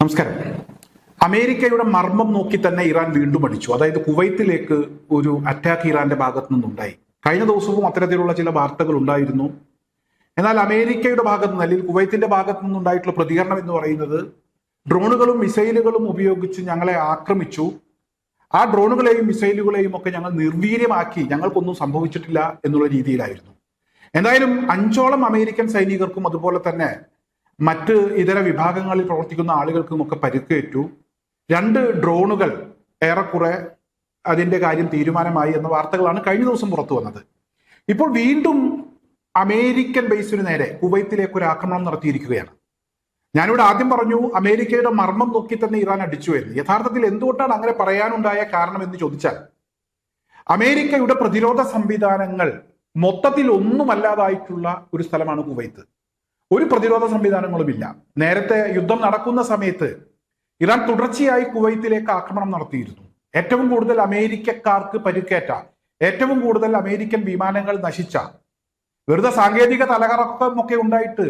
നമസ്കാരം. അമേരിക്കയുടെ മർമ്മം നോക്കി തന്നെ ഇറാൻ വീണ്ടും അടിച്ചു. അതായത് കുവൈത്തിലേക്ക് ഒരു അറ്റാക്ക് ഇറാന്റെ ഭാഗത്തു നിന്നുണ്ടായി. കഴിഞ്ഞ ദിവസവും അത്തരത്തിലുള്ള ചില വാർത്തകൾ ഉണ്ടായിരുന്നു. എന്നാൽ അമേരിക്കയുടെ ഭാഗത്ത് നിന്ന് അല്ലെങ്കിൽ കുവൈത്തിന്റെ ഭാഗത്തു നിന്നുണ്ടായിട്ടുള്ള പ്രതികരണം എന്ന് പറയുന്നത് ഡ്രോണുകളും മിസൈലുകളും ഉപയോഗിച്ച് ഞങ്ങളെ ആക്രമിച്ചു, ആ ഡ്രോണുകളെയും മിസൈലുകളെയും ഒക്കെ ഞങ്ങൾ നിർവീര്യമാക്കി, ഞങ്ങൾക്കൊന്നും സംഭവിച്ചിട്ടില്ല എന്നുള്ള രീതിയിലായിരുന്നു. എന്തായാലും 5ഓളം അമേരിക്കൻ സൈനികർക്കും അതുപോലെ തന്നെ മറ്റ് ഇതര വിഭാഗങ്ങളിൽ പ്രവർത്തിക്കുന്ന ആളുകൾക്കും ഒക്കെ പരിക്കേറ്റു. 2 ഡ്രോണുകൾ ഏറെക്കുറെ അതിന്റെ കാര്യം തീരുമാനമായി എന്ന വാർത്തകളാണ് കഴിഞ്ഞ ദിവസം പുറത്തു വന്നത്. ഇപ്പോൾ വീണ്ടും അമേരിക്കൻ ബേസിന് നേരെ കുവൈത്തിലേക്ക് ഒരു ആക്രമണം നടത്തിയിരിക്കുകയാണ്. ഞാനിവിടെ ആദ്യം പറഞ്ഞു അമേരിക്കയുടെ മർമ്മം നോക്കി തന്നെ ഇറാൻ അടിച്ചു എന്ന്. യഥാർത്ഥത്തിൽ എന്തുകൊണ്ടാണ് അങ്ങനെ പറയാനുണ്ടായ കാരണം എന്ന് ചോദിച്ചാൽ, അമേരിക്കയുടെ പ്രതിരോധ സംവിധാനങ്ങൾ മൊത്തത്തിൽ ഒന്നുമല്ലാതായിട്ടുള്ള ഒരു സ്ഥലമാണ് കുവൈത്ത്. ഒരു പ്രതിരോധ സംവിധാനങ്ങളുമില്ല. നേരത്തെ യുദ്ധം നടക്കുന്ന സമയത്ത് ഇറാൻ തുടർച്ചയായി കുവൈത്തിലേക്ക് ആക്രമണം നടത്തിയിരുന്നു. ഏറ്റവും കൂടുതൽ അമേരിക്കക്കാർക്ക് പരിക്കേറ്റ, ഏറ്റവും കൂടുതൽ അമേരിക്കൻ വിമാനങ്ങൾ നശിച്ച, വെറുതെ സാങ്കേതിക തലകറക്കമൊക്കെ ഉണ്ടായിട്ട്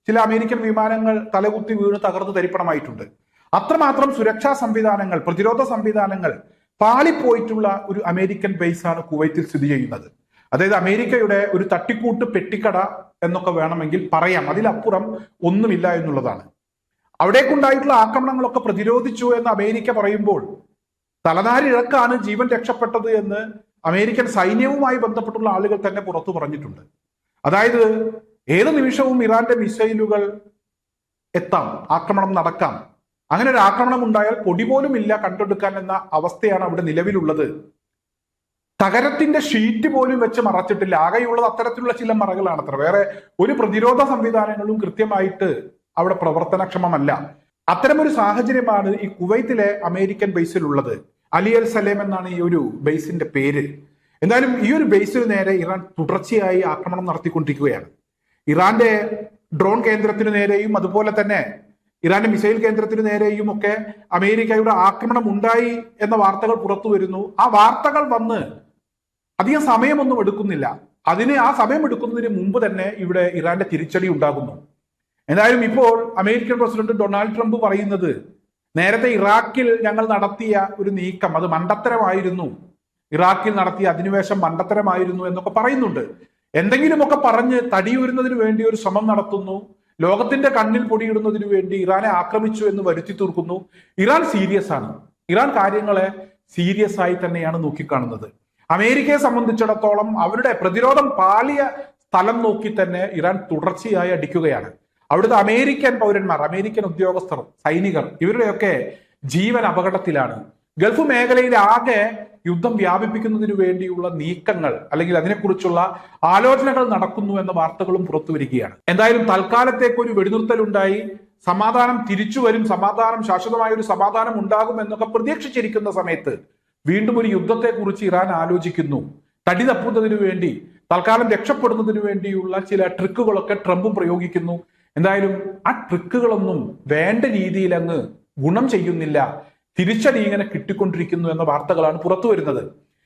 ചില അമേരിക്കൻ വിമാനങ്ങൾ തലകുത്തി വീണ് തകർന്നു തരിപ്പണമായിട്ടുണ്ട്. അത്രമാത്രം സുരക്ഷാ സംവിധാനങ്ങൾ, പ്രതിരോധ സംവിധാനങ്ങൾ പാളിപ്പോയിട്ടുള്ള ഒരു അമേരിക്കൻ ബേസാണ് കുവൈത്തിൽ സ്ഥിതി ചെയ്യുന്നത്. അതായത് അമേരിക്കയുടെ ഒരു തട്ടിക്കൂട്ട് പെട്ടിക്കട എന്നൊക്കെ വേണമെങ്കിൽ പറയാം. അതിലപ്പുറം ഒന്നുമില്ല എന്നുള്ളതാണ്. അവിടേക്കുണ്ടായിട്ടുള്ള ആക്രമണങ്ങളൊക്കെ പ്രതിരോധിച്ചു എന്ന് അമേരിക്ക പറയുമ്പോൾ തലനാരിഴക്കാണ് ജീവൻ രക്ഷപ്പെട്ടത് എന്ന് അമേരിക്കൻ സൈന്യവുമായി ബന്ധപ്പെട്ടുള്ള ആളുകൾ തന്നെ പുറത്തു പറഞ്ഞിട്ടുണ്ട്. അതായത് ഏത് നിമിഷവും ഇറാന്റെ മിസൈലുകൾ എത്താം, ആക്രമണം നടക്കാം. അങ്ങനെ ഒരു ആക്രമണം ഉണ്ടായാൽ പൊടി പോലും ഇല്ല കണ്ടെടുക്കാൻ എന്ന അവസ്ഥയാണ് അവിടെ നിലവിലുള്ളത്. തകരത്തിന്റെ ഷീറ്റ് പോലും വെച്ച് മറച്ചിട്ടില്ല. ആകെയുള്ളത് അത്തരത്തിലുള്ള ചില മറകളാണ് അത്ര. വേറെ ഒരു പ്രതിരോധ സംവിധാനങ്ങളും കൃത്യമായിട്ട് അവിടെ പ്രവർത്തനക്ഷമമല്ല. അത്തരമൊരു സാഹചര്യമാണ് ഈ കുവൈത്തിലെ അമേരിക്കൻ ബേസിലുള്ളത്. അലി അൽ സലേം എന്നാണ് ഈ ഒരു ബേസിന്റെ പേര്. എന്തായാലും ഈ ഒരു ബേസിന് നേരെ ഇറാൻ തുടർച്ചയായി ആക്രമണം നടത്തിക്കൊണ്ടിരിക്കുകയാണ്. ഇറാന്റെ ഡ്രോൺ കേന്ദ്രത്തിനു നേരെയും അതുപോലെ തന്നെ ഇറാന്റെ മിസൈൽ കേന്ദ്രത്തിനു നേരെയും ഒക്കെ അമേരിക്കയുടെ ആക്രമണം ഉണ്ടായി എന്ന വാർത്തകൾ പുറത്തു വരുന്നു. ആ വാർത്തകൾ വന്ന് അധികം സമയമൊന്നും എടുക്കുന്നില്ല. ആ സമയം എടുക്കുന്നതിന് മുമ്പ് തന്നെ ഇവിടെ ഇറാന്റെ തിരിച്ചടി ഉണ്ടാകുന്നു. എന്തായാലും ഇപ്പോൾ അമേരിക്കൻ പ്രസിഡന്റ് ഡൊണാൾഡ് ട്രംപ് പറയുന്നത്, നേരത്തെ ഇറാഖിൽ ഞങ്ങൾ നടത്തിയ ഒരു നീക്കം അത് മണ്ടത്തരമായിരുന്നു, ഇറാഖിൽ നടത്തിയ അധിനിവേശം മണ്ടത്തരമായിരുന്നു എന്നൊക്കെ പറയുന്നുണ്ട്. എന്തെങ്കിലുമൊക്കെ പറഞ്ഞ് തടിയൂരുന്നതിന് വേണ്ടി ഒരു ശ്രമം നടത്തുന്നു. ലോകത്തിന്റെ കണ്ണിൽ പൊടിയിടുന്നതിന് വേണ്ടി ഇറാനെ ആക്രമിച്ചു എന്ന് വരുത്തി തീർക്കുന്നു. ഇറാൻ സീരിയസ് ആണ്. ഇറാൻ കാര്യങ്ങളെ സീരിയസ് ആയി തന്നെയാണ് നോക്കിക്കാണുന്നത്. അമേരിക്കയെ സംബന്ധിച്ചിടത്തോളം അവരുടെ പ്രതിരോധം പാളിയ സ്ഥലം നോക്കി തന്നെ ഇറാൻ തുടർച്ചയായി അടിക്കുകയാണ്. അവിടുത്തെ അമേരിക്കൻ പൗരന്മാർ, അമേരിക്കൻ ഉദ്യോഗസ്ഥർ, സൈനികർ, ഇവരുടെയൊക്കെ ജീവൻ അപകടത്തിലാണ്. ഗൾഫ് മേഖലയിൽ ആകെ യുദ്ധം വ്യാപിപ്പിക്കുന്നതിന് വേണ്ടിയുള്ള നീക്കങ്ങൾ അല്ലെങ്കിൽ അതിനെക്കുറിച്ചുള്ള ആലോചനകൾ നടക്കുന്നു എന്ന വാർത്തകളും പുറത്തു വരികയാണ്. എന്തായാലും തൽക്കാലത്തേക്ക് ഒരു വെടിനിർത്തലുണ്ടായി, സമാധാനം തിരിച്ചു വരും, സമാധാനം ശാശ്വതമായ ഒരു സമാധാനം ഉണ്ടാകും എന്നൊക്കെ പ്രതീക്ഷിച്ചിരിക്കുന്ന സമയത്ത് വീണ്ടും ഒരു യുദ്ധത്തെക്കുറിച്ച് ഇറാൻ ആലോചിക്കുന്നു. തടി തപ്പുന്നതിനു വേണ്ടി, തൽക്കാലം രക്ഷപ്പെടുന്നതിന് വേണ്ടിയുള്ള ചില ട്രിക്കുകളൊക്കെ ട്രംപും പ്രയോഗിക്കുന്നു. എന്തായാലും ആ ട്രിക്കുകളൊന്നും വേണ്ട രീതിയിൽ അങ്ങ് ഗുണം ചെയ്യുന്നില്ല, തിരിച്ചടി ഇങ്ങനെ കിട്ടിക്കൊണ്ടിരിക്കുന്നു എന്ന വാർത്തകളാണ് പുറത്തു വരുന്നത്.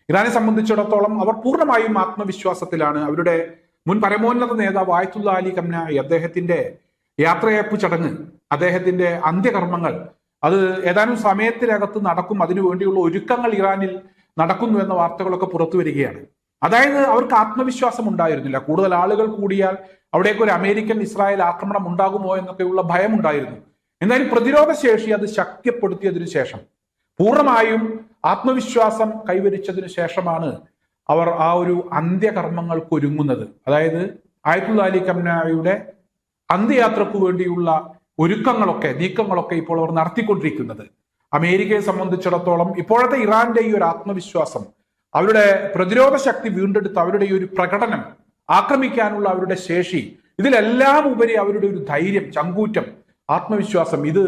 ഇറാനെ സംബന്ധിച്ചിടത്തോളം അവർ പൂർണ്ണമായും ആത്മവിശ്വാസത്തിലാണ്. അവരുടെ മുൻ പരമോന്നത നേതാവ് ആയത്തുള്ള അലി ഖംനായി, അദ്ദേഹത്തിന്റെ യാത്രയയപ്പ് ചടങ്ങ്, അദ്ദേഹത്തിന്റെ അന്ത്യകർമ്മങ്ങൾ അത് ഏതാനും സമയത്തിനകത്ത് നടക്കും. അതിനുവേണ്ടിയുള്ള ഒരുക്കങ്ങൾ ഇറാനിൽ നടക്കുന്നു എന്ന വാർത്തകളൊക്കെ പുറത്തു വരികയാണ്. അതായത് അവർക്ക് ആത്മവിശ്വാസം ഉണ്ടായിരുന്നില്ല. കൂടുതൽ ആളുകൾ കൂടിയാൽ അവിടേക്ക് ഒരു അമേരിക്കൻ ഇസ്രായേൽ ആക്രമണം ഉണ്ടാകുമോ എന്നൊക്കെയുള്ള ഭയം ഉണ്ടായിരുന്നു. എന്തായാലും പ്രതിരോധ ശേഷി അത് ശക്തിപ്പെടുത്തിയതിനു ശേഷം, പൂർണ്ണമായും ആത്മവിശ്വാസം കൈവരിച്ചതിനു ശേഷമാണ് അവർ ആ ഒരു അന്ത്യകർമ്മങ്ങൾക്ക് ഒരുങ്ങുന്നത്. അതായത് ആയത്തുള്ള അലി ഖംനായിയുടെ അന്ത്യയാത്രക്ക് വേണ്ടിയുള്ള ഒരുക്കങ്ങളൊക്കെ, നീക്കങ്ങളൊക്കെ ഇപ്പോൾ അവർ നടത്തിക്കൊണ്ടിരിക്കുന്നത്. അമേരിക്കയെ സംബന്ധിച്ചിടത്തോളം ഇപ്പോഴത്തെ ഇറാന്റെ ഈ ഒരു ആത്മവിശ്വാസം, അവരുടെ പ്രതിരോധ ശക്തി വീണ്ടെടുത്ത് അവരുടെ ഈ ഒരു പ്രകടനം, ആക്രമിക്കാനുള്ള അവരുടെ ശേഷി, ഇതിലെല്ലാം ഉപരി അവരുടെ ഒരു ധൈര്യം, ചങ്കൂറ്റം, ആത്മവിശ്വാസം, ഇത്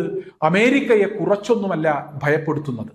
അമേരിക്കയെ കുറച്ചൊന്നുമല്ല ഭയപ്പെടുത്തുന്നത്.